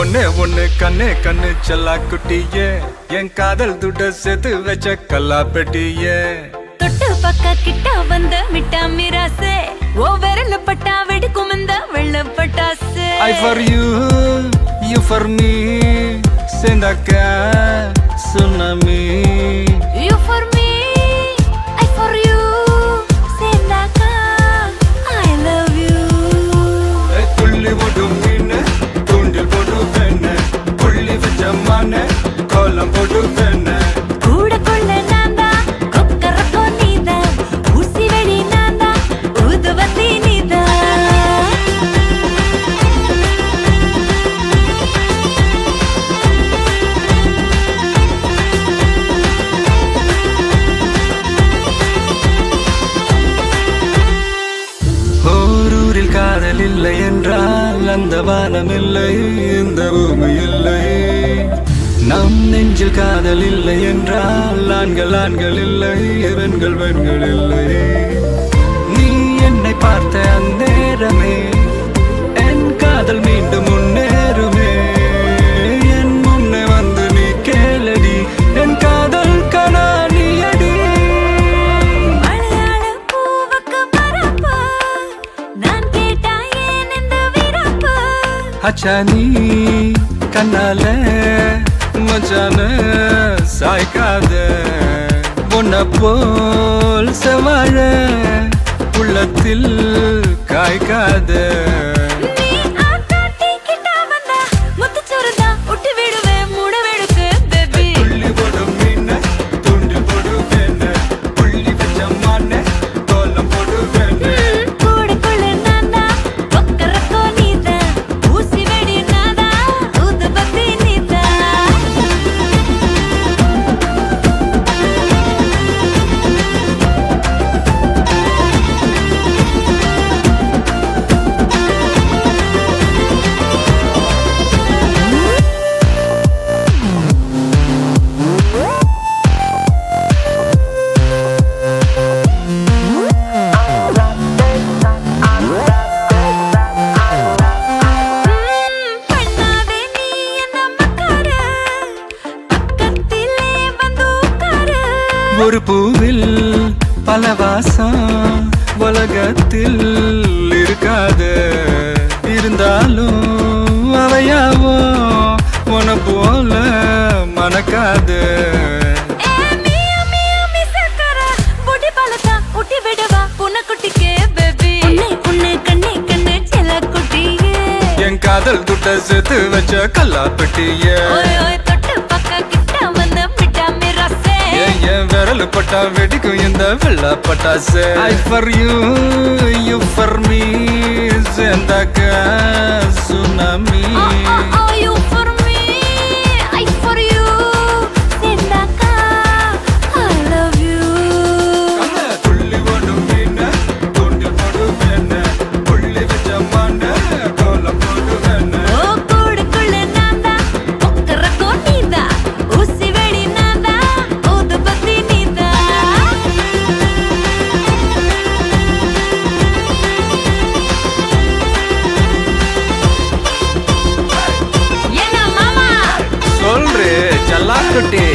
ஒண்ணே ஒண்ணு கண்ணே கண்ணு செல்லா குட்டியே என் காதல் துட்ட சேர்த்து வச்ச கல்லா பெட்டியே தொட்டு பக்க கிட்ட வந்த மிட்டா மிராசே ஓ விரல பட்டா வெடிக்கும் இந்த வெள்ள பட்டாசு I for you, you for me சேர்ந்தாக்க tsunami You for me, I for you சேர்ந்தாக்கா I love you துள்ளி போடும் மீன் தூண்டில் போட்டு பெண்ண புள்ளி வச்ச மான கோலம் போட்டு பெண்ண கூட கொள்ள நான்தா கொக்கரக்கோ நீதா ஊசி வெடி நான்தா ஊதுவத்தி நீதா ஓரூரில் காதல் இல்லை என்றால் அந்த வானம் இல்லை இந்த பூமி இல்லை நம் நெஞ்சில் காதல் இல்லை என்றால் ஆண்கள் ஆண்கள் இல்லை பெண்கள் பெண்கள் இல்லை நீ என்னை பார்த்த அந்நேரமே என் காதல் மீண்டும் முன்னேறுமே என் முன்னே வந்து நீ கேளடி என் காதல் கனானியடி மலையாள பூவுக்கு மரப்பு நான் கேட்டா ஏன் இந்த விரப்பு அச்சா நீ கண்ணால மச்சான சாய்க்காத பொன்ன போல் செவாழ உள்ளத்தில் காய்க்காத நீ ஆட்டாட்டி கிட்ட வந்தா முத்துச்சோறுதா ஒட்டி விடுவேன் மூட வெடுக்கு பேபி புள்ளி போடும் மீன தூண்டில் போடுவேன் புள்ளி வச்ச மான கோலம் போடுவேன் கூட கொள்ள நான்தா கொக்கரக்கோ நீதா ஊசி வெடி நான்தா ஊதுபத்தி நீதா பண்ணாதே நீ என்ன மக்கார பக்கத்திலே வந்து உட்காரு ஒரு பூவில் பல வாசம் உலகத்தில் இருக்காது இருந்தாலும் அவையாவோ உன போல மணக்காது மியா மியா மிசக்கர பொடி பலதா ஒட்டி விடவா புனக்குட்டிக்கே பேபி உன்னை கண்ணே கண்ணே செல்ல குட்டியே என் காதல் துட்ட சேர்த்து வச்ச கல்லா பெட்டிய ஓய் ஓய் தொட்டு பக்க கிட்ட வந்த மிட்டா மிராசே என் விரல் பட்டா வெடிக்கும் இந்த வெள்ள பட்டாசு I for you, you for me சேர்ந்தாக்க tsunami Oh, you for me, I for you சேர்ந்தாக்கா I love you துள்ளி ஓடும் மீன தூண்டில் போடுவேன் புள்ளி வச்ச மான கோலம் போடுவேன் ஓ கூடுக்குள்ள நான்தா கொக்கரக்கோ நீதா ஊசி வெடி நான்தா ஊதுபத்தி நீதா என்ன மாமா சொல்றே ஜல்லாக்குட்டி